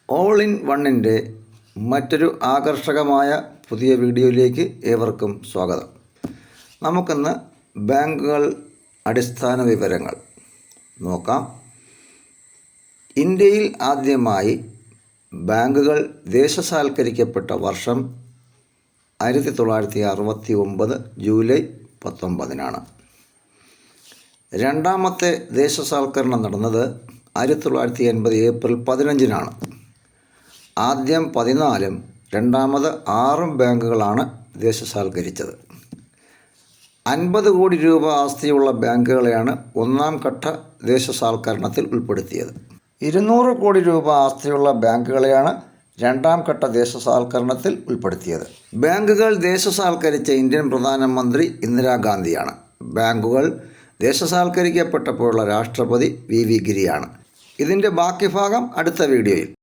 All in വണ്ണിൻ്റെ മറ്റൊരു ആകർഷകമായ പുതിയ വീഡിയോയിലേക്ക് ഏവർക്കും സ്വാഗതം. നമുക്കിന്ന് ബാങ്കുകൾ അടിസ്ഥാന വിവരങ്ങൾ നോക്കാം. ഇന്ത്യയിൽ ആദ്യമായി ബാങ്കുകൾ ദേശസാൽക്കരിക്കപ്പെട്ട വർഷം 1969 ജൂലൈ 19 രണ്ടാമത്തെ ദേശസാൽക്കരണം നടന്നത് 1980 ഏപ്രിൽ 15 ആദ്യം 14 രണ്ടാമത് 6 ബാങ്കുകളാണ് ദേശസാൽക്കരിച്ചത്. 50 കോടി രൂപ ആസ്തിയുള്ള ബാങ്കുകളെയാണ് ഒന്നാം ഘട്ട ദേശസാൽക്കരണത്തിൽ ഉൾപ്പെടുത്തിയത്. 200 കോടി രൂപ ആസ്തിയുള്ള ബാങ്കുകളെയാണ് രണ്ടാം ഘട്ട ദേശസാൽക്കരണത്തിൽ ഉൾപ്പെടുത്തിയത്. ബാങ്കുകൾ ദേശസാൽക്കരിച്ച ഇന്ത്യൻ പ്രധാനമന്ത്രി ഇന്ദിരാഗാന്ധിയാണ്. ബാങ്കുകൾ ദേശസാൽക്കരിക്കപ്പെട്ടപ്പോഴുള്ള രാഷ്ട്രപതി വി ഗിരിയാണ്. ഇതിൻ്റെ ബാക്കി ഭാഗം അടുത്ത വീഡിയോയിൽ.